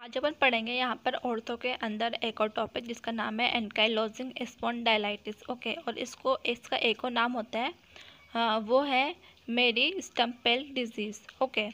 आज अपन पढ़ेंगे यहाँ पर औरतों के अंदर एक और टॉपिक जिसका नाम है एंकाइलोजिंग स्पॉन्डाइलाइटिस। ओके, और इसका एक और नाम होता है वो है मेरी स्टम्पेल डिजीज़। ओके,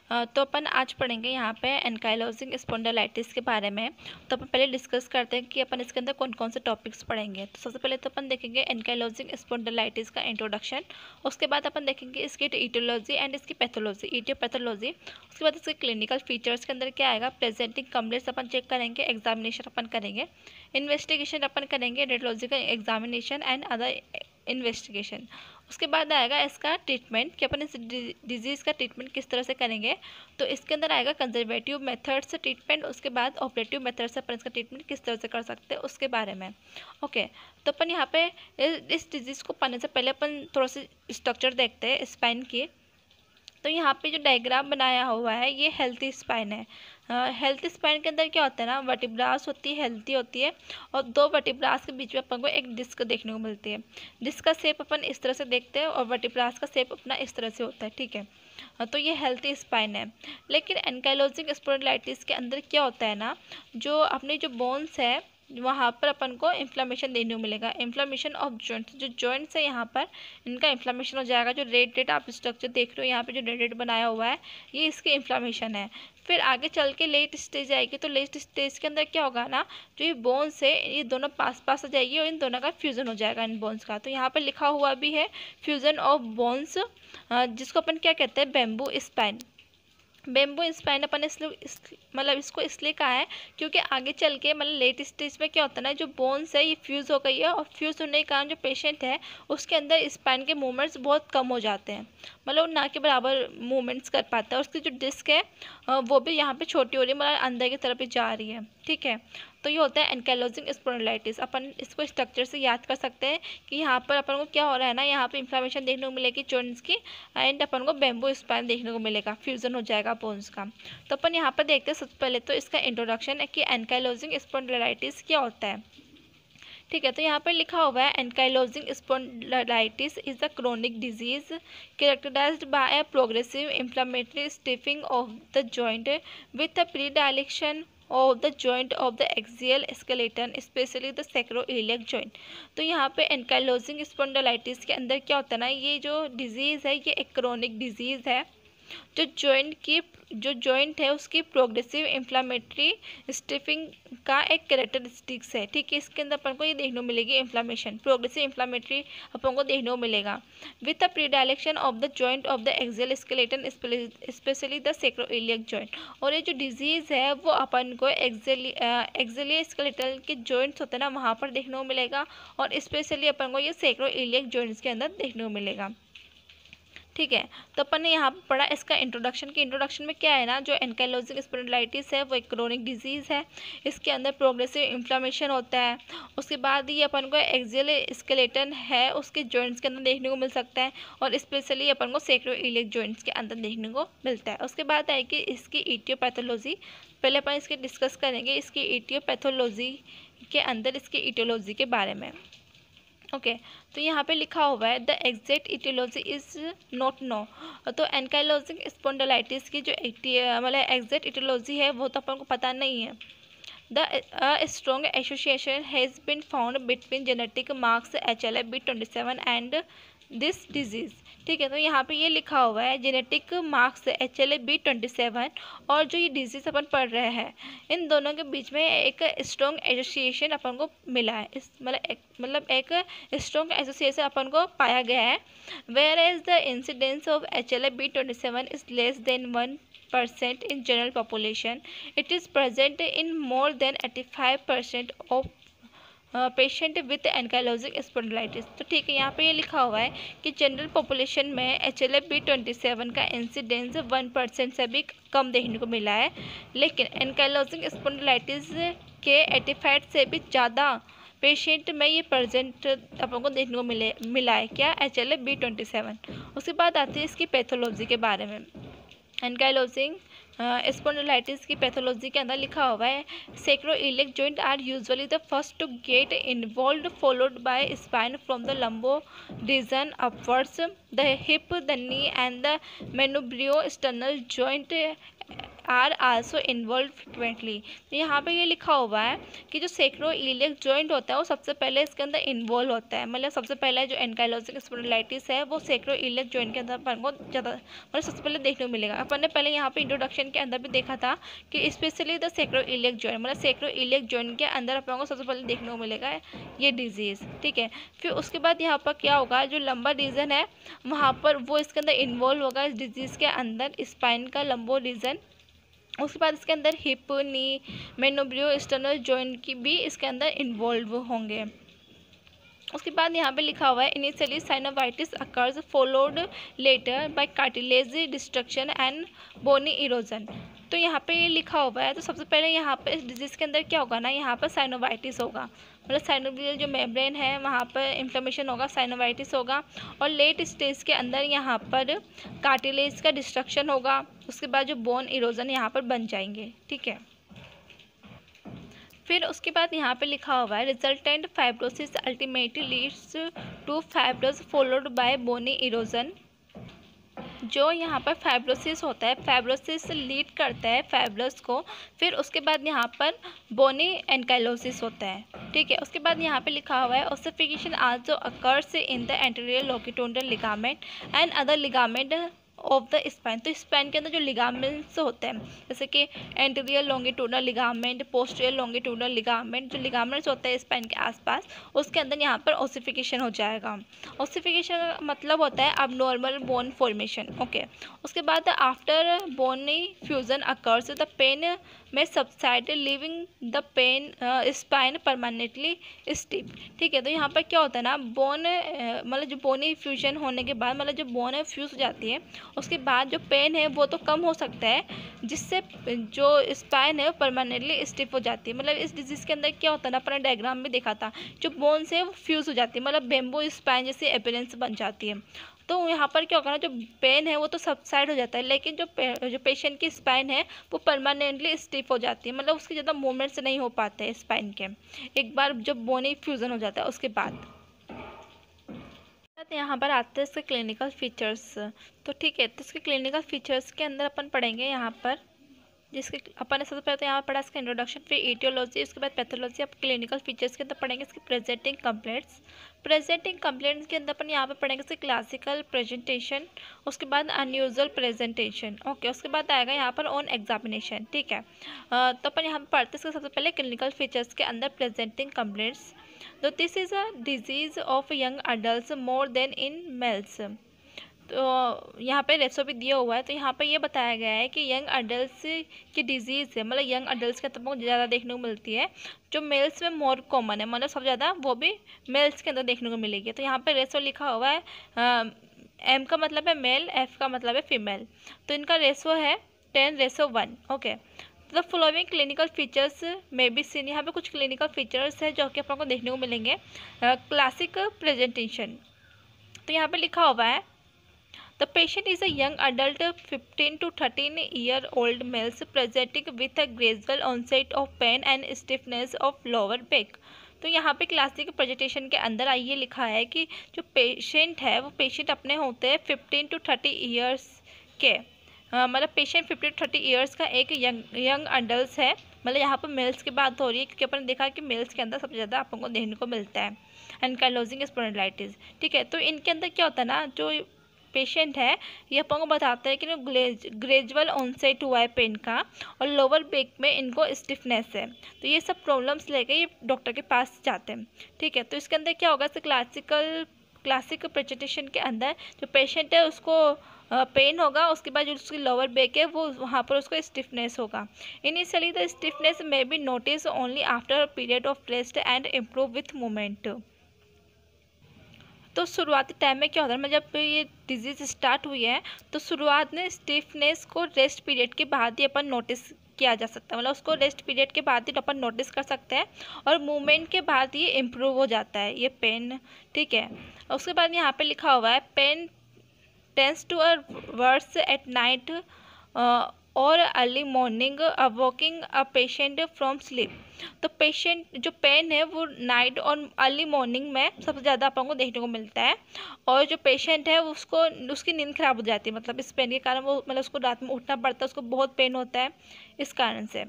तो अपन आज पढ़ेंगे यहाँ पे एंकाइलोजिंग स्पॉन्डाइलाइटिस के बारे में। तो अपन पहले डिस्कस करते हैं कि अपन इसके अंदर कौन कौन से टॉपिक्स पढ़ेंगे। तो सबसे पहले तो अपन देखेंगे एंकाइलोजिंग स्पॉन्डाइलाइटिस का इंट्रोडक्शन। उसके बाद अपन देखेंगे इसकी ईटियोलॉजी एंड इसकी पैथोलॉजी, ईटियोपैथोलॉजी। उसके बाद इसके क्लिनिकल फीचर्स के अंदर क्या आएगा, प्रेजेंटिंग कंप्लेंट्स अपन चेक करेंगे, एग्जामिनेशन अपन करेंगे, इन्वेस्टिगेशन अपन करेंगे, radiological examination and other investigation. उसके बाद आएगा इसका ट्रीटमेंट कि अपन इस डिजीज़ का ट्रीटमेंट किस तरह से करेंगे। तो इसके अंदर आएगा कंजर्वेटिव मेथड से ट्रीटमेंट, उसके बाद ऑपरेटिव मेथड से अपन इसका ट्रीटमेंट किस तरह से कर सकते हैं उसके बारे में। ओके, तो अपन यहाँ पे इस डिजीज़ को पढ़ने से पहले अपन थोड़ा सा स्ट्रक्चर देखते हैं स्पाइन की। तो यहाँ पे जो डायग्राम बनाया हुआ है ये हेल्थी स्पाइन है। हेल्थी स्पाइन के अंदर क्या होता है ना, वर्टिब्रास होती है, हेल्थी होती है, और दो वर्टिब्रास के बीच में अपन को एक डिस्क देखने को मिलती है। डिस्क का शेप अपन इस तरह से देखते हैं और वर्टिब्रास का शेप अपना इस तरह से होता है। ठीक है, तो ये हेल्थी स्पाइन है। लेकिन एंकाइलोजिंग स्पॉन्डिलाइटिस के अंदर क्या होता है ना, जो अपने जो बोन्स है वहाँ पर अपन को इन्फ्लामेशन देखने को मिलेगा, इन्फ्लामेशन ऑफ जॉइंट्स। जो जॉइंट्स है यहाँ पर इनका इन्फ्लामेशन हो जाएगा। जो रेड आप स्ट्रक्चर देख रहे हो यहाँ पे, जो रेड बनाया हुआ है ये इसकी इन्फ्लामेशन है। फिर आगे चल के लेट स्टेज आएगी, तो लेट स्टेज के अंदर क्या होगा ना, जो ये बोन्स है ये दोनों पास पास आ जाएगी और इन दोनों का फ्यूज़न हो जाएगा इन बोन्स का। तो यहाँ पर लिखा हुआ भी है फ्यूज़न ऑफ बोन्स, जिसको अपन क्या कहते हैं, बैम्बू स्पाइन। बेम्बो स्पाइन अपन मतलब इसको इसलिए कहा है क्योंकि आगे चल के मतलब लेट स्टेज में क्या होता है ना, जो बोन्स है ये फ्यूज़ हो गई है और फ्यूज़ होने के कारण जो पेशेंट है उसके अंदर स्पाइन के मूवमेंट्स बहुत कम हो जाते हैं, मतलब ना के बराबर मूवमेंट्स कर पाता है। उसकी जो डिस्क है वो भी यहाँ पे छोटी हो रही है, मतलब अंदर की तरफ ही जा रही है। ठीक है, तो ये होता है एंकाइलोजिंग स्पॉन्डिलाइटिस। अपन इसको स्ट्रक्चर से याद कर सकते हैं कि यहाँ पर अपन को क्या हो रहा है ना, यहाँ पे इन्फ्लामेशन देखने को मिलेगी जॉइंट्स की, एंड अपन को बैम्बू स्पाइन देखने को मिलेगा, फ्यूजन हो जाएगा बोन्स का। तो अपन यहाँ पर देखते हैं सबसे पहले तो इसका इंट्रोडक्शन है कि एंकाइलोजिंग स्पॉन्डिलाइटिस क्या होता है। ठीक है, तो यहाँ पर लिखा हुआ है ankylosing spondylitis is a chronic disease characterized by a progressive inflammatory stiffing of the joint with a predilection of the joint of the axial skeleton, especially the sacroiliac joint। तो यहाँ पे एंकाइलोजिंग स्पॉन्डिलाइटिस के अंदर क्या होता है ना, ये जो डिजीज़ है ये एक क्रोनिक डिजीज़ है। जो जॉइंट है उसकी प्रोग्रेसिव इन्फ्लामेटरी स्टिफिंग का एक कैरेक्टरिस्टिक्स है। ठीक है, इसके अंदर अपन को ये देखने को मिलेगी इन्फ्लामेशन, प्रोग्रेसिव इन्फ्लामेटरी अपन को देखने को मिलेगा with the predilection of the joint of the axial skeleton, specially the sacroiliac joint. और ये जो डिजीज़ है वो अपन को एक्सियल स्केलेटल के जॉइंट्स होते हैं ना वहाँ पर देखने को मिलेगा, और स्पेशली अपन को ये सैक्रोइलियक जॉइंट्स के अंदर देखने को मिलेगा। ठीक है, तो अपन ने यहाँ पर पढ़ा इसका इंट्रोडक्शन की। इंट्रोडक्शन में क्या है ना, जो एंकाइलोजिंग स्पॉन्डिलाइटिस है वो एक क्रोनिक डिजीज़ है। इसके अंदर प्रोग्रेसिव इन्फ्लामेशन होता है। उसके बाद ये अपन को एक्सियल स्केलेटन है उसके जॉइंट्स के अंदर देखने को मिल सकता है, और स्पेशली अपन को सैक्रोइलियक जॉइंट्स के अंदर देखने को मिलता है। उसके बाद आएगी इसकी ईटियोपैथोलॉजी। पहले अपन इसके डिस्कस करेंगे इसकी ईटियोपैथोलॉजी के अंदर इसकी ईटियोलॉजी के बारे में। ओके, तो यहाँ पे लिखा हुआ है the exact etiology is not known. तो एंकाइलोजिंग स्पॉन्डिलाइटिस की जो मतलब एग्जैक्ट ईटियोलॉजी है वो तो अपन को पता नहीं है। The strong association has been found between genetic marks HLA-B27 and this disease. ठीक है, तो यहाँ पे ये लिखा हुआ है जेनेटिक मार्क्स HLA-B27 और जो ये डिजीज़ अपन पढ़ रहे हैं इन दोनों के बीच में एक स्ट्रॉन्ग एसोसिएशन अपन को मिला है। इस मतलब एक स्ट्रॉन्ग एसोसिएशन अपन को पाया गया है। Whereas the incidence of HLA-B27 is less than 1% in general population, it is present in more than 85% of patient with ankylosing spondylitis. तो ठीक है, यहाँ पे ये लिखा हुआ है कि जनरल पॉपुलेशन में HLA-B27 का इंसिडेंस 1% से भी कम देखने को मिला है, लेकिन एंकाइलोजिंग स्पॉन्डिलाइटिस के 85 से भी ज़्यादा पेशेंट में ये प्रेजेंट अपन को देखने को मिला है क्या, HLA-B27। उसके बाद आती है इसकी पैथोलॉजी के बारे में। एंकाइलोजिंग स्पॉन्डिलाइटिस की पैथोलॉजी के अंदर लिखा हुआ है sacroiliac joint are usually the first to get involve, followed by spine from the lumbo region upwards, the hip, the knee and the manubrio sternal joint are also involve frequently. तो यहाँ पे ये लिखा हुआ है कि जो सैक्रोइलियक जॉइंट होता है वो सबसे पहले इसके अंदर इन्वॉल्व होता है। मतलब सबसे पहले जो एंकाइलोजिंग स्पॉन्डिलाइटिस है वो सैक्रोइलियक जॉइंट के अंदर अपन को ज़्यादा मतलब सबसे पहले देखने को मिलेगा। अपन ने पहले यहाँ पे इंट्रोडक्शन के अंदर भी देखा था कि स्पेशली द सैक्रोइलियक जॉइंट, मतलब सैक्रोइलियक जॉइंट के अंदर अपन को सबसे पहले देखने को मिलेगा ये डिजीज़, ठीक है। फिर उसके बाद यहाँ पर क्या होगा, जो लंबर रीजन है वहाँ पर वो इसके अंदर इन्वॉल्व होगा इस डिजीज़ के अंदर, स्पाइन का लंबो रीजन। उसके बाद इसके अंदर हिप, नी, मेनोब्रियो स्टर्नल जॉइंट की भी इसके अंदर इन्वॉल्व होंगे। उसके बाद यहाँ पे लिखा हुआ है initially synovitis occurs followed later by cartilage destruction and bony erosion. तो यहाँ पे ये लिखा हुआ है, तो सबसे पहले यहाँ पे इस डिजीज़ के अंदर क्या होगा ना, यहाँ पर साइनोवाइटिस होगा, मतलब साइनोवियल जो मेम्ब्रेन है वहाँ पर इन्फ्लेमेशन होगा, साइनोवाइटिस होगा। और लेट स्टेज के अंदर यहाँ पर कार्टिलेज का डिस्ट्रक्शन होगा। उसके बाद जो बोन इरोजन यहाँ पर बन जाएंगे, ठीक है। फिर उसके बाद यहाँ पे लिखा हुआ है resultant fibrosis ultimately leads to fibrous followed by bony erosion. जो यहाँ पर फाइब्रोसिस होता है, फाइब्रोसिस लीड करता है फाइब्रोस को, फिर उसके बाद यहाँ पर बोनी एंकाइलोसिस होता है, ठीक है। उसके बाद यहाँ पे लिखा हुआ है ossification also occurs in the anterior longitudinal ligament and other ligament of the spine. तो स्पाइन के अंदर जो लिगामेंट्स होते हैं जैसे कि anterior longitudinal ligament, posterior longitudinal ligament, जो लिगामेंट्स होते हैं स्पाइन के आसपास, उसके अंदर यहाँ पर ओसिफिकेशन हो जाएगा। ओसिफिकेशन का मतलब होता है अब नॉर्मल बोन फॉर्मेशन, ओके। उसके बाद after bony fusion occurs the pain में subside leaving the pain spine permanently stiff, ठीक है। तो यहाँ पर क्या होता है ना, बोन मतलब जो बोनी फ्यूजन होने के बाद, मतलब जो बोन फ्यूज हो जाती है उसके बाद जो पेन है वो तो कम हो सकता है, जिससे जो स्पाइन है वो परमानेंटली स्टिफ हो जाती है। मतलब इस डिजीज़ के अंदर क्या होता है ना, अपने डायग्राम में देखा था, जो बोन्स है वो फ्यूज़ हो जाती है, मतलब बेम्बो स्पाइन जैसी अपीयरेंस बन जाती है। तो यहाँ पर क्या होगा ना, जो पेन है वो तो सबसाइड हो जाता है, लेकिन जो पेशेंट की स्पाइन है वो परमानेंटली स्टिफ हो जाती है, मतलब उसके ज़्यादा मूवमेंट्स नहीं हो पाते हैं स्पाइन के, एक बार जब बोनी फ्यूज़न हो जाता है उसके बाद। यहाँ पर आते हैं इसके क्लिनिकल फीचर्स। तो ठीक है, तो इसके क्लिनिकल फीचर्स के अंदर अपन पढ़ेंगे यहाँ पर, जिसके अपन ने सबसे पहले तो यहाँ पर पढ़ा इसका इंट्रोडक्शन, फिर ईटियोलॉजी, उसके बाद पैथोलॉजी। अब क्लिनिकल फीचर्स के अंदर पढ़ेंगे इसके प्रेजेंटिंग कंप्लेंट्स। प्रेजेंटिंग कंप्लेंट्स के अंदर अपन यहाँ पर पढ़ेंगे इसके क्लासिकल प्रेजेंटेशन, उसके बाद अनयूजुअल प्रेजेंटेशन, ओके। उसके बाद आएगा यहाँ पर ऑन एग्जामिनेशन, ठीक है। तो अपन यहाँ पर पढ़ते हैं इसके सबसे पहले क्लिनिकल फीचर्स के अंदर प्रेजेंटिंग कंप्लेंट्स। तो this is a disease of young adult more then in males. तो यहाँ पे रेशो भी दिया हुआ है, तो यहाँ पे ये बताया गया है कि यंग अडल्ट्स की डिजीज़ है, मतलब यंग अडल्ट्स के अंदर बहुत ज़्यादा देखने को मिलती है, जो मेल्स में मोर कॉमन है, मतलब सबसे ज़्यादा वो भी मेल्स के अंदर देखने को मिलेगी। तो यहाँ पे रेशो लिखा हुआ है, एम का मतलब है मेल, एफ का मतलब है फीमेल, तो इनका रेशो है 10:1, okay. The following clinical features में बी सीन। यहाँ पे कुछ क्लिनिकल फीचर्स है जो कि अपन को देखने को मिलेंगे। क्लासिक प्रेजेंटेशन, तो यहाँ पे लिखा हुआ है the patient is a young adult 15 to 13 year old males presenting with a gradual onset of pain and stiffness of lower back। तो यहाँ पे क्लासिक प्रेजेंटेशन के अंदर आइए लिखा है कि जो पेशेंट है वो पेशेंट अपने होते हैं 15 to 30 ईयर्स के, मतलब पेशेंट 50 to 30 ईयर्स का एक यंग अडल्ट है, मतलब यहाँ पर मेल्स की बात हो रही है, क्योंकि अपन ने देखा कि मेल्स के अंदर सबसे ज़्यादा अपन को देखने को मिलता है एंकाइलोजिंग स्पॉन्डिलाइटिस, ठीक है। तो इनके अंदर क्या होता है ना, जो पेशेंट है ये अपन को बताते हैं कि ग्रेजुअल ऑनसेट हुआ है पेन का, और लोअर बैक में इनको स्टिफनेस है, तो ये सब प्रॉब्लम्स लेके ये डॉक्टर के पास जाते हैं, ठीक है। तो इसके अंदर क्या होगा, क्लासिक प्रेजेंटेशन के अंदर जो पेशेंट है उसको पेन होगा, उसके बाद जो उसकी लोअर बैक है वो वहाँ पर उसको स्टिफनेस होगा। Initially the stiffness may be notice only after a period of rest and improve with movement. तो शुरुआती टाइम में क्या होता है, मतलब जब ये डिजीज़ स्टार्ट हुई है तो शुरुआत में स्टिफनेस को रेस्ट पीरियड के बाद ही अपन नोटिस किया जा सकता है, मतलब उसको रेस्ट पीरियड के बाद ही अपन नोटिस कर सकते हैं, और मूवमेंट के बाद ये इम्प्रूव हो जाता है ये पेन, ठीक है। उसके बाद यहाँ पे लिखा हुआ है pain tends to a worse at night और early morning awaking a patient from sleep. तो पेशेंट जो पेन है वो नाइट और अर्ली मॉर्निंग में सबसे ज़्यादा अपन को देखने को मिलता है, और जो पेशेंट है उसको उसकी नींद खराब हो जाती है, मतलब इस पेन के कारण वो मतलब उसको रात में उठना पड़ता है, उसको बहुत पेन होता है इस कारण से।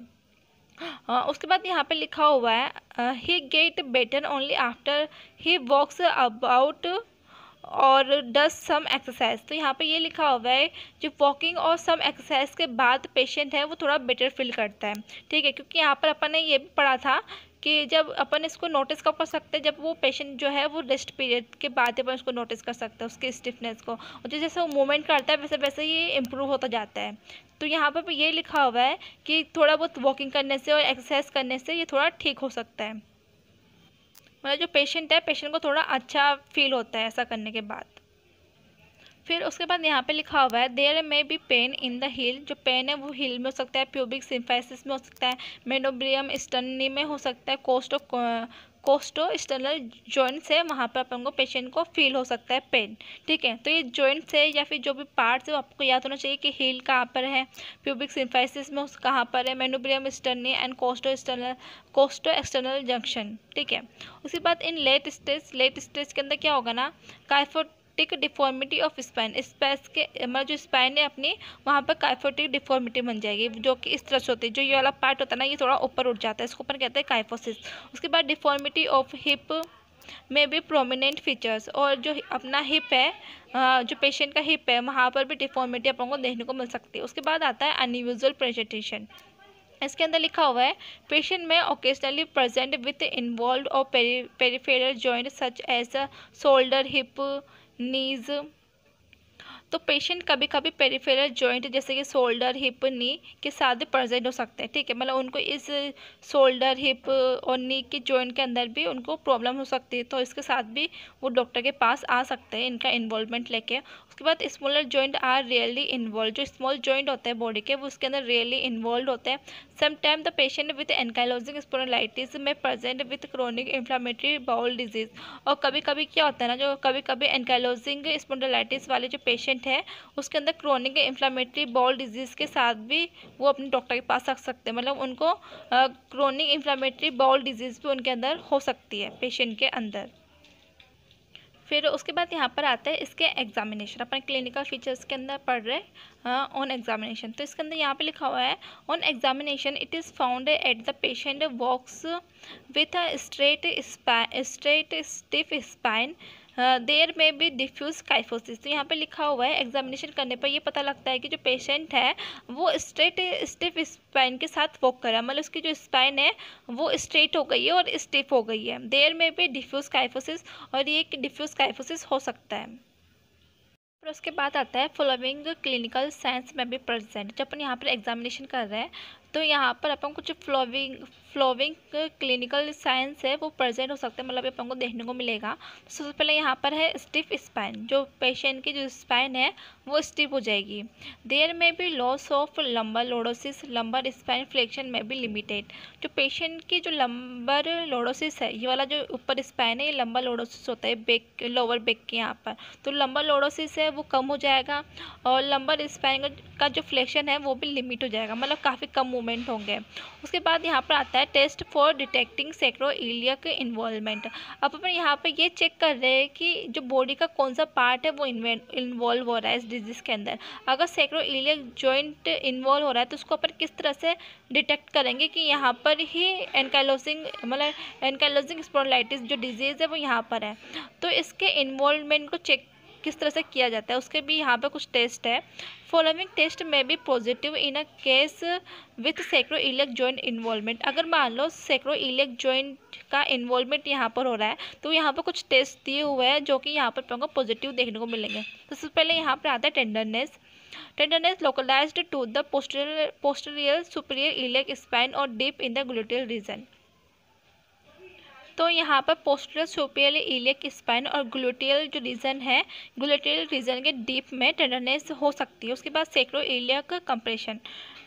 उसके बाद यहाँ पे लिखा हुआ है he get better only after he walks about और डज सम एक्सरसाइज। तो यहाँ पे ये लिखा हुआ है जो वॉकिंग और सम एक्सरसाइज के बाद पेशेंट है वो थोड़ा बेटर फील करता है, ठीक है। क्योंकि यहाँ पर अपन ने ये भी पढ़ा था कि जब अपन इसको नोटिस कर सकते हैं जब वो पेशेंट जो है वो रेस्ट पीरियड के बाद अपन उसको नोटिस कर सकते हैं उसकी स्टिफनेस को, और जैसे जैसे वो मूवमेंट करता है वैसे वैसे ये इम्प्रूव होता जाता है। तो यहाँ पर ये लिखा हुआ है कि थोड़ा बहुत वॉकिंग करने से और एक्सरसाइज करने से ये थोड़ा ठीक हो सकता है, मतलब जो पेशेंट है पेशेंट को थोड़ा अच्छा फील होता है ऐसा करने के बाद। फिर उसके बाद यहाँ पे लिखा हुआ है there may be pain in the heel. जो पेन है वो हील में हो सकता है, प्यूबिक सिम्फाइसिस में हो सकता है, मेनोब्रियम स्टर्नी में हो सकता है, कोस्टो स्टर्नल जॉइंट्स है वहाँ पर अपन को पेशेंट को फील हो सकता है पेन, ठीक है। तो ये जॉइंट्स है या फिर जो भी पार्ट्स है आपको याद होना चाहिए कि हील कहाँ पर है, प्यूबिक सिम्फाइसिस में कहाँ पर है, मेनोब्रियम स्टर्नी एंड कोस्टो एक्सटर्नल जंक्शन, ठीक है। उसके बाद इन लेट स्टेज के अंदर क्या होगा ना, kyphotic deformity of spine, space के मतलब जो स्पाइन है अपनी वहाँ पर काइफोटिक डिफॉर्मिटी बन जाएगी जो कि इस तरह से होती है, जो ये वाला पार्ट होता है ना ये थोड़ा ऊपर उठ जाता है, इसको ऊपर कहते हैं काइफोसिस। उसके बाद डिफॉर्मिटी ऑफ हिप में भी प्रोमिनेंट फीचर्स, और जो अपना हिप है जो पेशेंट का हिप है वहाँ पर भी डिफॉर्मिटी अपन को देखने को मिल सकती है। उसके बाद आता है अनयूजुअल प्रेजेंटेशन। इसके अंदर लिखा हुआ है पेशेंट में ओकेजनली प्रेजेंट विथ इन्वॉल्व और peripheral joint such as shoulder hip knees. तो पेशेंट कभी कभी पेरिफेरल जॉइंट जैसे कि शोल्डर हिप नी के साथ भी प्रेजेंट हो सकते हैं, ठीक है। मतलब उनको इस शोल्डर हिप और नी के जॉइंट के अंदर भी उनको प्रॉब्लम हो सकती है, तो इसके साथ भी वो डॉक्टर के पास आ सकते हैं इनका इन्वॉल्वमेंट लेके। उसके बाद smaller joint are really involve, जो स्मॉल जॉइंट होते हैं बॉडी के वो उसके अंदर रियली इन्वॉल्व होते हैं। Sometime the patient with ankylosing spondylitis में present with chronic inflammatory bowel disease. और कभी कभी क्या होता है ना, जो कभी कभी एंकाइलोजिंग स्पॉन्डिलाइटिस वाले जो पेशेंट है उसके अंदर क्रोनिक इन्फ्लामेटरी बाउल डिजीज़ के साथ भी वो अपने डॉक्टर के पास रख सकते हैं, मतलब उनको क्रोनिक इन्फ्लामेटरी बाउल डिजीज़ भी उनके अंदर हो सकती है पेशेंट के अंदर। फिर उसके बाद यहाँ पर आता है इसके एग्जामिनेशन, अपन क्लिनिकल फीचर्स के अंदर पढ़ रहे ऑन एग्जामिनेशन। तो इसके अंदर यहाँ पे लिखा हुआ है on examination it is found at the patient walks with a straight stiff spine there में भी डिफ्यूज काइफोसिस। तो यहाँ पे लिखा हुआ है एग्जामिनेशन करने पर ये पता लगता है कि जो पेशेंट है वो स्ट्रेट स्टिफ स्पाइन के साथ वॉक कर रहा है, मतलब उसकी जो स्पाइन है वो स्ट्रेट हो गई है और स्टिफ हो गई है। देयर में भी डिफ्यूज काइफोसिस, और ये डिफ्यूज काइफोसिस हो सकता है। फिर उसके बाद आता है फॉलोइंग क्लिनिकल साइंस में भी प्रेजेंट। जब अपन यहाँ पर एग्जामिनेशन कर रहे हैं तो यहाँ पर अपन कुछ फ्लोविंग क्लिनिकल साइंस है वो प्रेजेंट हो सकते हैं, मतलब अपन को देखने को मिलेगा। तो सबसे पहले यहाँ पर है स्टिफ स्पाइन, जो पेशेंट की जो स्पाइन है वो स्टिफ हो जाएगी। देयर में भी loss of lumbar lordosis, lumbar spine flexion में भी लिमिटेड। जो पेशेंट की जो लंबर लोडोसिस है, ये वाला जो ऊपर स्पाइन है ये लंबर लोडोसिस होता है बैक लोअर बैक के यहाँ पर, तो लंबर लोडोसिस है वो कम हो जाएगा, और लंबर स्पाइन का जो फ्लेक्शन है वो भी लिमिट हो जाएगा, मतलब काफ़ी कम मूवमेंट होंगे। उसके बाद यहाँ पर आता है test for detecting sacroiliac involvement. अब अपन यहाँ पे ये चेक कर रहे हैं कि जो बॉडी का कौन सा पार्ट है वो इन्वॉल्व हो रहा है इस डिजीज़ के अंदर। अगर सैक्रोइलियक जॉइंट इन्वॉल्व हो रहा है तो उसको अपन किस तरह से डिटेक्ट करेंगे कि यहाँ पर ही एनकाइलोजिंग स्पॉन्डिलाइटिस जो डिजीज़ है वो यहाँ पर है। तो इसके इन्वॉल्वमेंट को चेक किस तरह से किया जाता है उसके भी यहाँ पर कुछ टेस्ट है। फॉलोइंग टेस्ट में भी positive in a case with sacroiliac joint involvement. अगर मान लो सैक्रोइलियक जॉइंट का इन्वॉल्वमेंट यहाँ पर हो रहा है तो यहाँ पर कुछ टेस्ट दिए हुए हैं जो कि यहाँ पर आपको पॉजिटिव देखने को मिलेंगे। तो सबसे पहले यहाँ पर आता है tenderness localized to the posterior superior iliac spine और deep in the gluteal region. तो यहाँ पर पोस्टीरियर सुपीरियर इलियक स्पाइन और ग्लूटियल जो रीजन है, ग्लूटियल रीजन के डीप में टेंडरनेस हो सकती है। उसके बाद sacroiliac compression,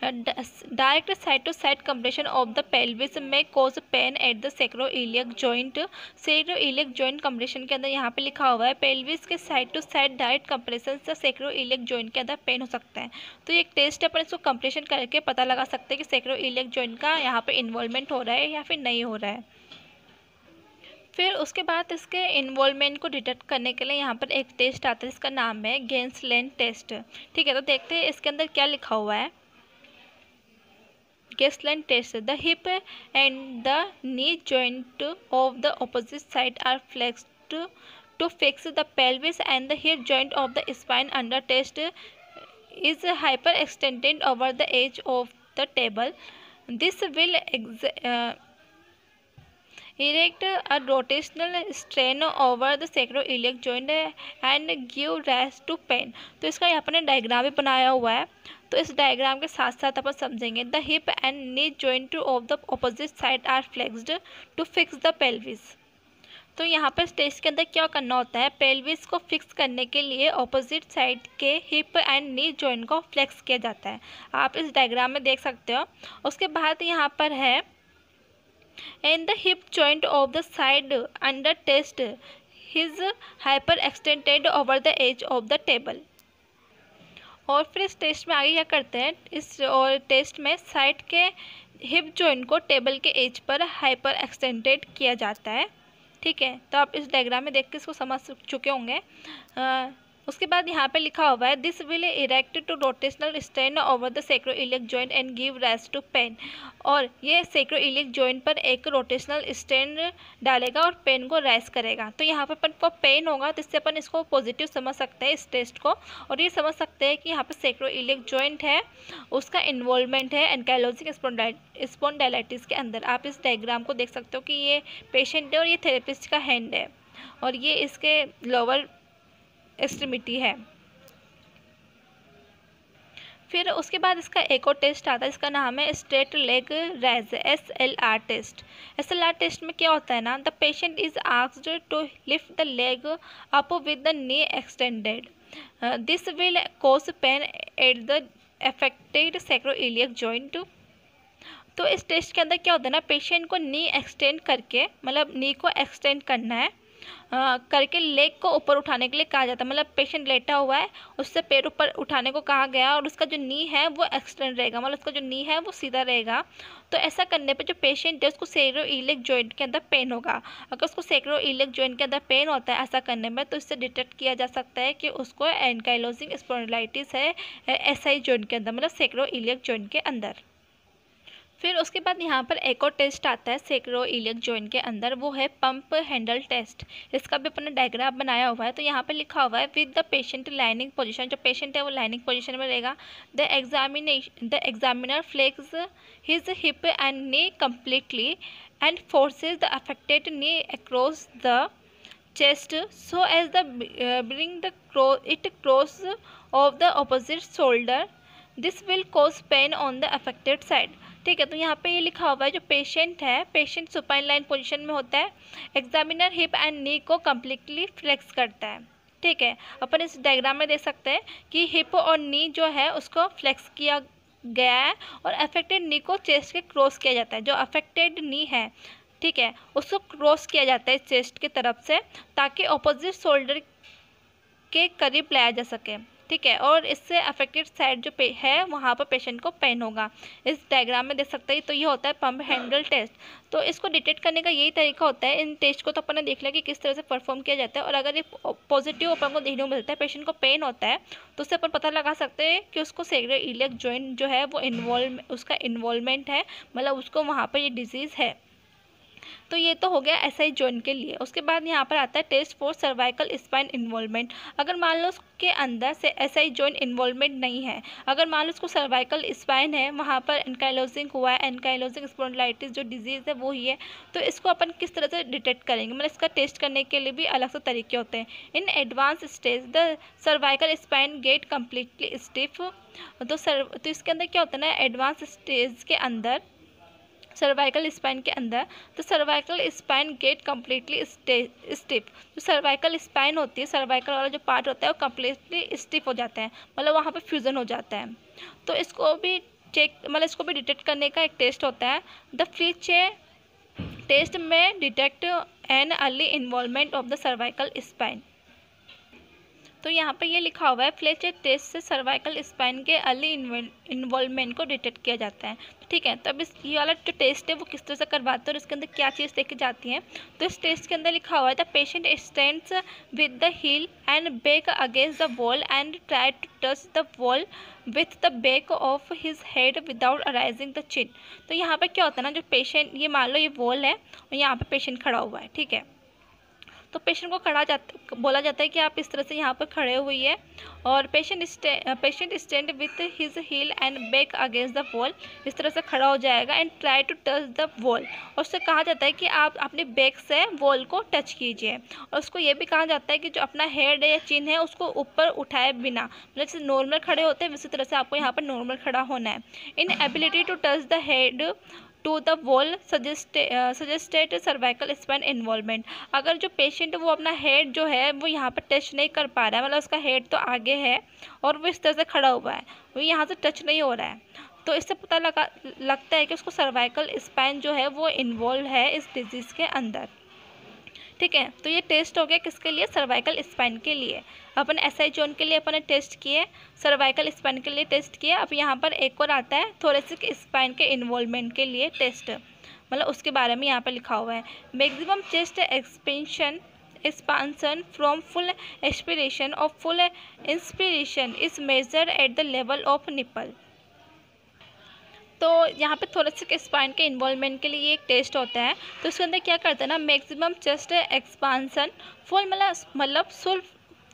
direct side to side compression of the pelvis में cause pain at the sacroiliac joint. Sacroiliac joint compression के अंदर यहाँ पे लिखा हुआ है पेल्विस के side to side direct compression से सेक्रोइलियक जॉइंट के अंदर पेन हो सकता है। तो ये एक टेस्ट है, अपन इसको कंप्रेशन करके पता लगा सकते हैं कि सेक्रोइलियक जॉइंट का यहाँ पे इन्वॉल्वमेंट हो रहा है या फिर नहीं हो रहा है। फिर उसके बाद इसके इन्वॉल्वमेंट को डिटेक्ट करने के लिए यहाँ पर एक टेस्ट आता है जिसका नाम है गेंसलेन टेस्ट। ठीक है, तो देखते हैं इसके अंदर क्या लिखा हुआ है। Gaenslen test, the hip and the knee joint of the opposite side are flexed to fix the pelvis and the hip joint of the spine under test is hyper extended over the edge of the table. This will erect a rotational strain over the sacroiliac joint and give rise to pain। तो इसका यहाँ पर diagram भी बनाया हुआ है, तो इस डायग्राम के साथ साथ अपन समझेंगे। The hip and knee joint of the opposite side are flexed to fix the pelvis. तो यहाँ पर स्टेज के अंदर क्या करना होता है, पेल्विस को फिक्स करने के लिए ऑपोजिट साइड के हिप एंड नी जॉइंट को फ्लेक्स किया जाता है। आप इस डायग्राम में देख सकते हो। उसके बाद यहाँ पर है and the hip joint of the side under test is hyperextended over the edge of the table। और फिर इस टेस्ट में आगे क्या करते हैं, इस और टेस्ट में साइड के हिप जॉइंट को टेबल के एज पर हाइपर एक्सटेंडेड किया जाता है। ठीक है, तो आप इस डायग्राम में देख के इसको समझ चुके होंगे। उसके बाद यहाँ पे लिखा हुआ है this will erect to rotational strain over the sacroiliac joint and give rise to pain. और ये सेक्रोइलियक जॉइंट पर एक रोटेशनल स्ट्रेन डालेगा और पेन को राइज करेगा। तो यहाँ पे अपन को पेन होगा, तो इससे अपन इसको पॉजिटिव समझ सकते हैं इस टेस्ट को। और ये समझ सकते हैं कि यहाँ पे सेक्रोइलियक जॉइंट है, उसका इन्वॉल्वमेंट है एंकाइलोजिंग स्पॉन्डाइलाइटिस के अंदर। आप इस डायग्राम को देख सकते हो कि ये पेशेंट है और ये थेरेपिस्ट का हैंड है और ये इसके लोअर एक्सट्रीमिटी है। फिर उसके बाद इसका एक और टेस्ट आता है, इसका नाम है straight leg raise SLR test. SLR test में क्या होता है ना, the patient is asked to lift the leg up with the knee extended. This will cause pain at the affected sacroiliac joint. तो इस टेस्ट के अंदर क्या होता है ना, पेशेंट को नी एक्सटेंड करके, मतलब नी को एक्सटेंड करना है करके लेग को ऊपर उठाने के लिए कहा जाता है। मतलब पेशेंट लेटा हुआ है, उससे पैर ऊपर उठाने को कहा गया और उसका जो नी है वो एक्सटेंड रहेगा, मतलब उसका जो नी है वो सीधा रहेगा। तो ऐसा करने पे जो पेशेंट है उसको सेक्रोइलियक जॉइंट के अंदर पेन होगा। अगर उसको सेक्रोइलियक जॉइंट के अंदर पेन होता है ऐसा करने में, तो इससे डिटेक्ट किया जा सकता है कि उसको एंकाइलोजिंग स्पॉन्डिलाइटिस है SI जॉइंट के अंदर, मतलब सेक्रोइलियक जॉइंट के अंदर। फिर उसके बाद यहाँ पर एक और टेस्ट आता है सेक्रोइलियक जॉइंट के अंदर, वो है पंप हैंडल टेस्ट। इसका भी अपने डायग्राम बनाया हुआ है। तो यहाँ पर लिखा हुआ है with the patient lining position, जो पेशेंट है वो लाइनिंग पोजीशन में रहेगा। The examiner flexes his hip and knee completely and forces the affected knee across the chest so as the bring the it cross of the opposite shoulder. This will cause pain on the affected side. ठीक है, तो यहाँ पे ये लिखा हुआ है जो पेशेंट है, पेशेंट सुपाइन लाइन पोजीशन में होता है, एग्जामिनर हिप एंड नी को कम्प्लीटली फ्लेक्स करता है। ठीक है, अपन इस डायग्राम में देख सकते हैं कि हिप और नी जो है उसको फ्लेक्स किया गया है और अफेक्टेड नी को चेस्ट के क्रॉस किया जाता है। जो अफेक्टेड नी है, ठीक है, उसको क्रॉस किया जाता है चेस्ट की तरफ से ताकि ऑपोजिट शोल्डर के करीब लाया जा सके। ठीक है, और इससे अफेक्टेड साइड जो है वहाँ पर पेशेंट को पेन होगा। इस डायग्राम में देख सकते हैं। तो ये होता है पंप हैंडल टेस्ट। तो इसको डिटेक्ट करने का यही तरीका होता है। इन टेस्ट को तो अपन ने देख लिया कि किस तरह से परफॉर्म किया जाता है, और अगर ये पॉजिटिव अपन को देखने को मिलता है, पेशेंट को पेन होता है, तो उससे अपन पता लगा सकते हैं कि उसको सेक्रोइलियक जॉइंट जो है वो उसका इन्वॉल्वमेंट है, मतलब उसको वहाँ पर ये डिजीज़ है। तो ये तो हो गया SI जॉइंट के लिए। उसके बाद यहाँ पर आता है test for cervical spine involvement. अगर मान लो उसके अंदर से SI जॉइंट इन्वॉल्वमेंट नहीं है, अगर मान लो उसको सर्वाइकल स्पाइन है, वहाँ पर एंकाइलोजिंग हुआ है, एंकाइलोजिंग स्पॉन्डिलाइटिस जो डिजीज़ है वो ही है, तो इसको अपन किस तरह से डिटेक्ट करेंगे, मतलब इसका टेस्ट करने के लिए भी अलग से तरीके होते हैं। In advance stage the cervical spine get completely stiff. तो इसके अंदर क्या होता है ना, एडवांस स्टेज के अंदर सर्वाइकल स्पाइन के अंदर, तो cervical spine get completely stiff. जो सर्वाइकल स्पाइन होती है, सर्वाइकल वाला जो पार्ट होता है वो कम्प्लीटली स्टिफ हो जाता है, मतलब वहाँ पे फ्यूज़न हो जाता है। तो इसको भी चेक मतलब इसको भी डिटेक्ट करने का एक टेस्ट होता है। द फ्लीचे टेस्ट में detect an early involvement of the cervical spine. तो यहाँ पे ये लिखा हुआ है फ्लेचर टेस्ट से सर्वाइकल स्पाइन के अर्ली इन्वॉल्वमेंट को डिटेक्ट किया जाता है। तो ठीक है, तो अब इस ये वाला जो टेस्ट है वो किस तरह से करवाते हैं और इसके अंदर क्या चीज़ देखी जाती है। तो इस टेस्ट के अंदर लिखा हुआ है the patient stands with the heel and back against the wall and try to touch the wall with the back of his head without arising the chin. तो यहाँ पर क्या होता है ना, जो पेशेंट, ये मान लो ये वॉल है और यहाँ पर पेशेंट खड़ा हुआ है, ठीक है। तो पेशेंट को बोला जाता है कि आप इस तरह से यहाँ पर खड़े हुई है और patient stand with his heel and back against the wall, इस तरह से खड़ा हो जाएगा and try to touch the wall. और उससे कहा जाता है कि आप अपने बैक से वॉल को टच कीजिए। और उसको ये भी कहा जाता है कि जो अपना हेड या चिन है उसको ऊपर उठाए बिना, मतलब जैसे नॉर्मल खड़े होते हैं उसी तरह से आपको यहाँ पर नॉर्मल खड़ा होना है। Inability to touch the head to the wall suggested cervical spine involvement. अगर जो पेशेंट वो अपना हेड जो है वो यहाँ पर टच नहीं कर पा रहा है, मतलब उसका हेड तो आगे है और वो इस तरह से खड़ा हुआ है, वो यहाँ से टच नहीं हो रहा है, तो इससे पता लगता है कि उसको सर्वाइकल स्पाइन जो है वो इन्वॉल्व है इस डिजीज़ के अंदर। ठीक है, तो ये टेस्ट हो गया किसके लिए, सर्वाइकल स्पाइन के लिए। अपन एसआई जोन के लिए अपन ने टेस्ट किए, सर्वाइकल स्पाइन के लिए टेस्ट किए। अब यहाँ पर एक और आता है थोरेसिक स्पाइन के इन्वॉल्वमेंट के लिए टेस्ट, मतलब उसके बारे में यहाँ पर लिखा हुआ है। Maximum chest expansion from full expiration और full inspiration is measure at the level of nipple. तो यहाँ पे थोरेसिक स्पाइन के इन्वॉल्वमेंट के लिए एक टेस्ट होता है। तो उसके अंदर क्या करते हैं ना, मैक्सिमम चेस्ट एक्सपांसन फुल मतलब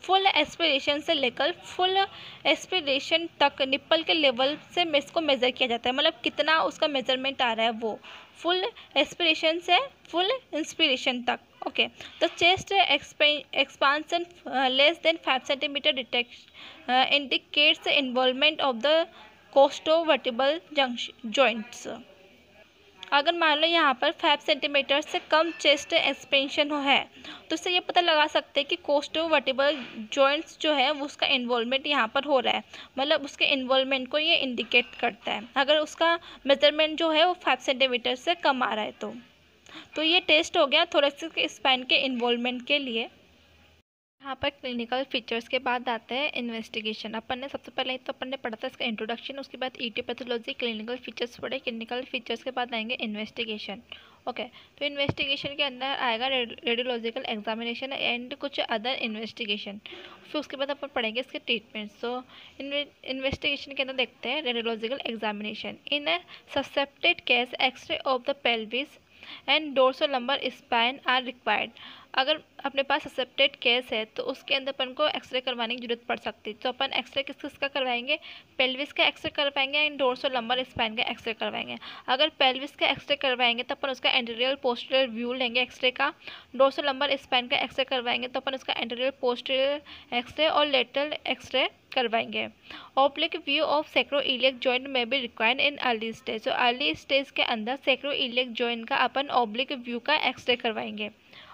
फुल एस्पिरेशन से लेकर फुल एस्पिरेशन तक निप्पल के लेवल से इसको मेज़र किया जाता है, मतलब कितना उसका मेजरमेंट आ रहा है वो फुल एस्पिरेशन से फुल इंस्पिरेशन तक। ओके, तो chest expansion less than 5 centimetre indicates involvement of the costovertebral joints. अगर मान लो यहाँ पर 5 सेंटीमीटर से कम चेस्ट एक्सपेंशन है तो इससे ये पता लगा सकते हैं कि कोस्टोवर्टिबल जॉइंट्स जो है वो उसका इन्वॉल्वमेंट यहाँ पर हो रहा है, मतलब उसके इन्वॉल्वमेंट को ये इंडिकेट करता है अगर उसका मेजरमेंट जो है वो 5 सेंटीमीटर से कम आ रहा है। तो ये टेस्ट हो गया थोरेसिक स्पाइन के इन्वॉल्वमेंट के लिए। यहाँ पर क्लिनिकल फीचर्स के बाद आते हैं इन्वेस्टिगेशन। अपन ने सबसे पहले तो अपन ने पढ़ा था इसका इंट्रोडक्शन, उसके बाद ईटियोपैथोलॉजी, क्लिनिकल फीचर्स पढ़े, क्लिनिकल फीचर्स के बाद आएंगे इन्वेस्टिगेशन। ओके, तो इन्वेस्टिगेशन के अंदर आएगा रेडियोलॉजिकल एग्जामिनेशन एंड कुछ अदर इन्वेस्टिगेशन। फिर उसके बाद अपन पढ़ेंगे इसके ट्रीटमेंट्स। तो इन्वेस्टिगेशन के अंदर देखते हैं radiological examination. In a suspected case x-ray of the pelvis and dorsolumbar spine are required. अगर अपने पास सस्पेक्टेड केस है तो उसके अंदर अपन को एक्सरे करवाने की जरूरत पड़ सकती है। तो अपन एक्सरे किसका करवाएंगे, पेल्विस का एक्सरे करवाएंगे एंड डोर्सोलंबर स्पाइन का एक्सरे करवाएंगे। अगर पेल्विस का एक्सरे करवाएंगे तो अपन उसका एंटीरियर पोस्टीरियर व्यू लेंगे एक्सरे का। डोर्सोलंबर स्पाइन का एक्सरे करवाएंगे तो अपन उसका एंटीरियर पोस्टीरियर एक्सरे और लेटरल एक्सरे करवाएंगे। Oblique view of sacroiliac joint में भी रिक्वायर्ड इन अर्ली स्टेज। तो अर्ली स्टेज के अंदर सैक्रोइलियक जॉइंट का अपन ओब्लिक व्यू का एक्सरे करवाएंगे।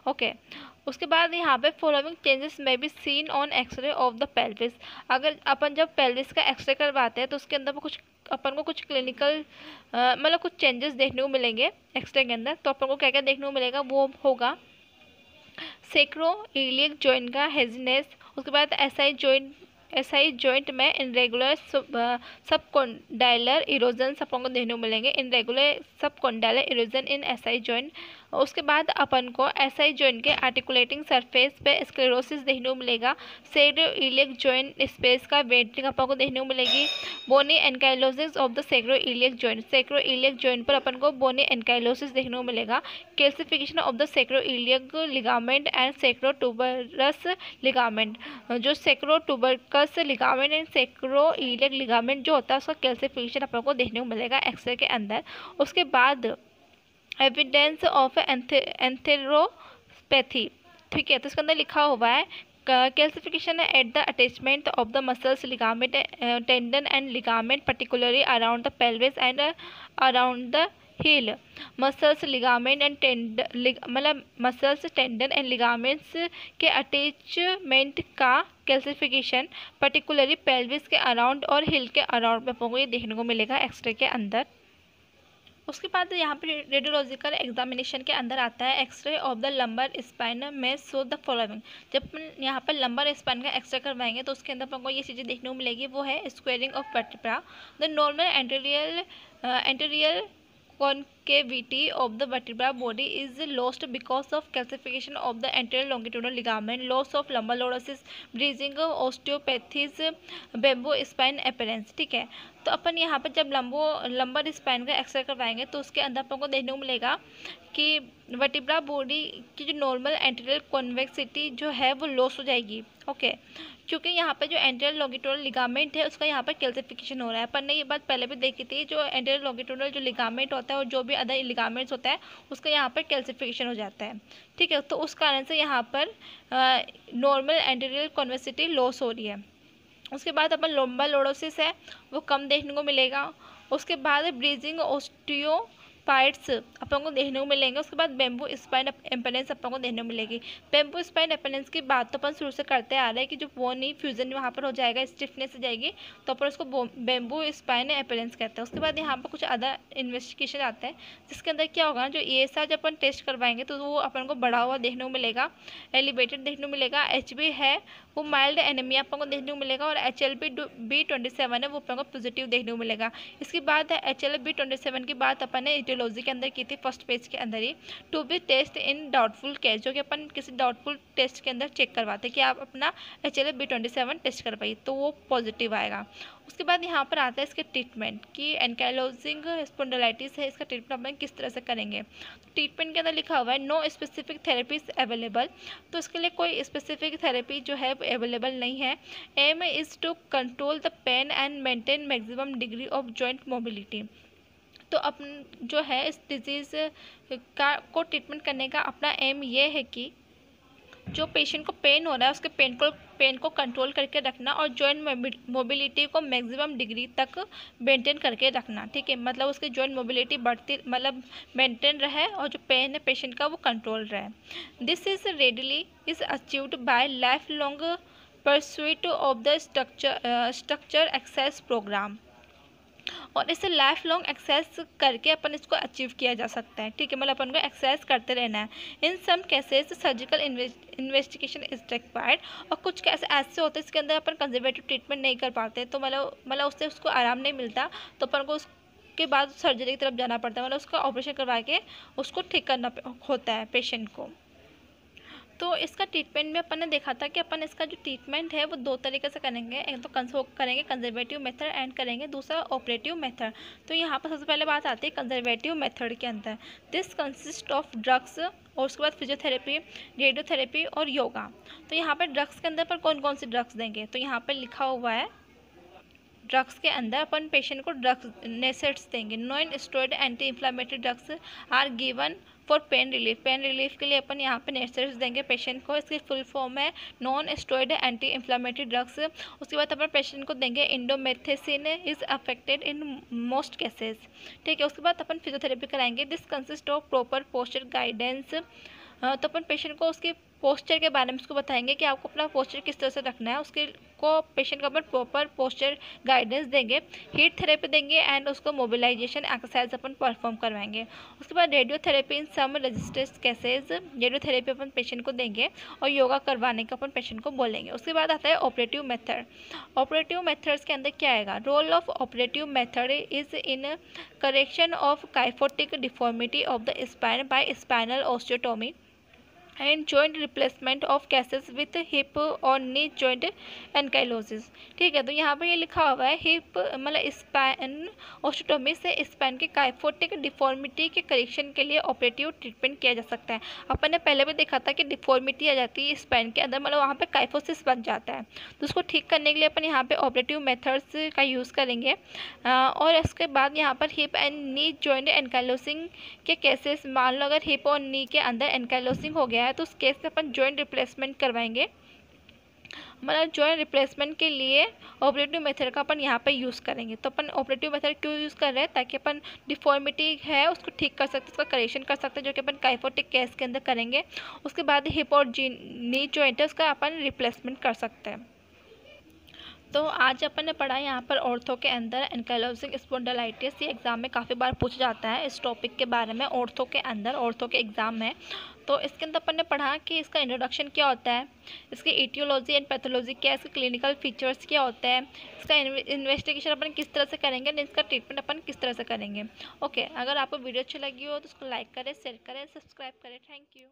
ओके, उसके बाद यहाँ पे फॉलोइंग चेंजेस में भी seen on x-ray of the pelvis. अगर अपन जब पेल्विस का एक्सरे करवाते हैं तो उसके अंदर अपन को कुछ क्लिनिकल मतलब कुछ चेंजेस देखने को मिलेंगे एक्सरे के अंदर। तो अपन को क्या क्या देखने को मिलेगा, वो होगा सैक्रोइलियक जॉइंट का हेजीनेस। उसके बाद एसआई जॉइंट में इनरेगुलर सबकॉन्डाइलर इरोजन अपन को देखने को मिलेंगे, irregular subcondylar erosion in SI joint. उसके बाद अपन को एसआई जॉइंट के आर्टिकुलेटिंग सरफेस पे स्क्लेरोसिस देखने को मिलेगा। सैक्रोइलियक जॉइंट स्पेस का वेटिंग अपन को देखने को मिलेगी। Bony ankylosis of the sacroiliac joint, sacroiliac joint पर अपन को बोनी एनकाइलोसिस देखने को मिलेगा। Calcification of the sacroiliac ligament and sacrotuberous ligament, जो सैक्रोटुबरकस लिगामेंट एंड सैक्रोइलियक लिगामेंट जो होता है उसका कैल्सिफिकेशन अपन को देखने को मिलेगा एक्सरे के अंदर। उसके बाद एविडेंस ऑफ एंथेरोपैथी, ठीक है, तो इसके अंदर लिखा हुआ है calcification at the attachment of the muscles ligament tendon and ligament particularly around the pelvis and around the heel muscles ligament and मतलब मसल्स टेंडन एंड लिगामेंट्स के अटैचमेंट का कैल्सिफिकेशन पर्टिकुलरली पेल्विस के अराउंड और heel के around में आपको ये देखने को मिलेगा एक्सरे के अंदर। उसके बाद यहाँ पे रेडियोलॉजिकल एग्जामिनेशन के अंदर आता है x-ray of the lumbar spine में शो द फॉलोइंग। जब अपन यहाँ पर लंबर स्पाइन का एक्सरे करवाएंगे तो उसके अंदर आपको ये चीज़ें देखने को मिलेगी, वो है squaring of vertebra, the normal anterior concavity of the vertebral body is lost because of calcification of the anterior longitudinal ligament, loss of lumbar lordosis, breaching osteopathies, bamboo spine appearance। ठीक है, तो अपन यहाँ पर जब लंबर स्पाइन का x ray करवाएंगे तो उसके अंदर अपन को देखने को मिलेगा कि वर्टिब्रा बॉडी की जो नॉर्मल एंटीरियर कॉन्वेक्सिटी जो है वो लॉस हो जाएगी। ओके, क्योंकि यहाँ पे जो एंटीरियर लॉन्गिट्यूडनल लिगामेंट है उसका यहाँ पर कैल्सिफिकेशन हो रहा है। अपन ने ये बात पहले भी देखी थी, जो एंटीरियर लॉन्गिट्यूडनल जो लिगामेंट होता है और जो भी अदर लिगामेंट्स होता है उसका यहाँ पर कैल्सिफिकेशन हो जाता है। ठीक है, तो उस कारण से यहाँ पर नॉर्मल एंटीरियर कॉन्वेक्सिटी लॉस हो रही है। उसके बाद अपन लंबर लोडोसिस है वो कम देखने को मिलेगा। उसके बाद ब्रीजिंग ओस्टियोपाइट्स अपन को देखने को मिलेंगे। उसके बाद बेम्बू स्पाइन एम्पेलेंस अपन को देखने को मिलेगी। बेम्बू स्पाइन एम्पेलेंस की बात तो अपन शुरू से करते आ रहे हैं कि जो बोनी फ्यूजन वहाँ पर हो जाएगा, स्टिफनेस हो जाएगी, तो अपन उसको बेम्बू स्पाइन एम्पेलेंस कहते हैं। उसके बाद यहाँ पर कुछ अदर इन्वेस्टिगेशन आते हैं जिसके अंदर क्या होगा, जो ESR जब अपन टेस्ट करवाएंगे तो वो अपन को बढ़ा हुआ देखने को मिलेगा, एलिवेटेड देखने को मिलेगा। HB है वो माइल्ड एनीमिया अपन को देखने को मिलेगा और HLB-B27 है वो अपन को पॉजिटिव देखने को मिलेगा। इसके बाद है HLB-27 की बात अपन ने इटियोलॉजी के अंदर की थी फर्स्ट पेज के अंदर ही, to be test in doubtful case, जो कि अपन किसी डाउटफुल टेस्ट के अंदर चेक करवाते हैं कि आप अपना HLB-27 टेस्ट करवाइए तो वो पॉजिटिव आएगा। उसके बाद यहाँ पर आता है इसके ट्रीटमेंट कि एनकाइलोजिंग स्पॉन्डिलाइटिस है, इसका ट्रीटमेंट अपन किस तरह से करेंगे। ट्रीटमेंट के अंदर लिखा हुआ है नो स्पेसिफिक थेरेपीज अवेलेबल, तो इसके लिए कोई स्पेसिफिक थेरेपी जो है अवेलेबल नहीं है। Aim is to control the pain and maintain maximum degree of joint mobility. तो अपन जो है इस डिजीज़ को ट्रीटमेंट करने का अपना एम ये है कि जो पेशेंट को पेन हो रहा है उसके पेन को कंट्रोल करके रखना और जॉइंट मोबिलिटी को मैक्सिमम डिग्री तक मेंटेन करके रखना। ठीक है, मतलब उसकी जॉइंट मोबिलिटी बढ़ती मतलब मेंटेन रहे और जो पेन है पेशेंट का वो कंट्रोल रहे। This is readily is achieved by life long pursuit of the structure exercise programme, और इसे लाइफ लॉन्ग एक्सरसाइज करके अपन इसको अचीव किया जा सकता है। ठीक है, मतलब अपन को एक्सरसाइज करते रहना है। In some cases surgical investigation is required, और कुछ केस ऐसे होते हैं इसके अंदर अपन कंजर्वेटिव ट्रीटमेंट नहीं कर पाते, तो मतलब उससे उसको आराम नहीं मिलता तो अपन को उसके बाद सर्जरी की तरफ जाना पड़ता है, मतलब उसका ऑपरेशन करवा के उसको ठीक करना होता है पेशेंट को। तो इसका ट्रीटमेंट में अपन ने देखा था कि अपन इसका जो ट्रीटमेंट है वो दो तरीके से करेंगे, एक तो करेंगे कंजर्वेटिव मेथड एंड करेंगे दूसरा ऑपरेटिव मेथड। तो यहाँ पर सबसे पहले बात आती है कंजर्वेटिव मेथड के अंदर। दिस कंसिस्ट ऑफ ड्रग्स और उसके बाद फिजियोथेरेपी, रेडियोथेरेपी और योगा। तो यहाँ पर ड्रग्स के अंदर पर कौन कौन सी ड्रग्स देंगे, तो यहाँ पर लिखा हुआ है ड्रग्स के अंदर अपन पेशेंट को ड्रग्स नेसेट्स देंगे। Non steroid anti inflammatory drugs are given for pain relief. Pain relief के लिए अपन यहाँ पे नेसेट्स देंगे पेशेंट को। इसकी फुल फॉर्म है non steroid anti inflammatory drugs. उसके बाद अपन पेशेंट को देंगे indomethacin is affected in most cases. ठीक है, उसके बाद अपन फिजियोथेरेपी कराएंगे। This consist of proper posture guidance. तो अपन पेशेंट को उसके पोस्चर के बारे में उसको बताएंगे कि आपको अपना पोस्चर किस तरह से रखना है, उसके को पेशेंट को अपन प्रॉपर पोस्चर गाइडेंस देंगे। हीट थेरेपी देंगे एंड उसको मोबिलाइजेशन एक्सरसाइज अपन परफॉर्म करवाएंगे। उसके बाद रेडियोथेरेपी इन सम रेजिस्टेंस केसेस, रेडियोथेरेपी अपन पेशेंट को देंगे और योगा करवाने का अपन पेशेंट को बोलेंगे। उसके बाद आता है ऑपरेटिव मेथड। ऑपरेटिव मेथड्स के अंदर क्या आएगा, role of operative method is in correction of kyphotic deformity of the spine by spinal osteotomy and joint replacement of cases with hip और नी जॉइंट एनकाइलोसिस। ठीक है, तो यहाँ पर ये लिखा हुआ है हिप मतलब स्पाइन ऑस्टियोटोमी से स्पाइन के काइफोटिक डिफॉर्मिटी के करेक्शन के लिए ऑपरेटिव ट्रीटमेंट किया जा सकता है। अपन ने पहले भी देखा था कि डिफॉर्मिटी आ जाती है स्पाइन के अंदर, मतलब वहाँ पे काइफोसिस बन जाता है, तो उसको ठीक करने के लिए अपन यहाँ पे ऑपरेटिव मेथड्स का यूज़ करेंगे। और इसके बाद यहाँ पर हिप एंड नी जॉइंट एनकाइलोसिंग के केसेस, मान लो अगर हिप और नी के अंदर एनकाइलोसिंग हो गया है तो उस केस में अपन जॉइंट रिप्लेसमेंट करवाएंगे। मतलब जॉइंट रिप्लेसमेंट के लिए ऑपरेटिव मेथड का अपन यहाँ पे यूज़ करेंगे। तो अपन ऑपरेटिव मेथड क्यों यूज़ कर रहे हैं, ताकि अपन डिफॉर्मिटी है उसको ठीक कर सकते, उसका करेक्शन कर सकते हैं, जो कि अपन काइफोटिक केस के अंदर करेंगे। उसके बाद हिप और नी जॉइंट है उसका अपन रिप्लेसमेंट कर सकते हैं। तो आज अपन ने पढ़ा यहाँ पर ऑर्थो के अंदर एंकाइलोजिंग स्पॉन्डिलाइटिस। ये एग्ज़ाम में काफ़ी बार पूछा जाता है इस टॉपिक के बारे में, ऑर्थो के अंदर, ऑर्थो के एग्ज़ाम में। तो इसके अंदर अपन ने पढ़ा कि इसका इंट्रोडक्शन क्या होता है, इसकी एटियोलॉजी एंड पैथोलॉजी क्या है, इसके क्लिनिकल फीचर्स क्या होते हैं, इसका इन्वेस्टिगेशन अपन किस तरह से करेंगे, और इसका ट्रीटमेंट अपन किस तरह से करेंगे। ओके, अगर आपको वीडियो अच्छी लगी हो तो उसको लाइक करें, शेयर करें, सब्सक्राइब करें। Thank you.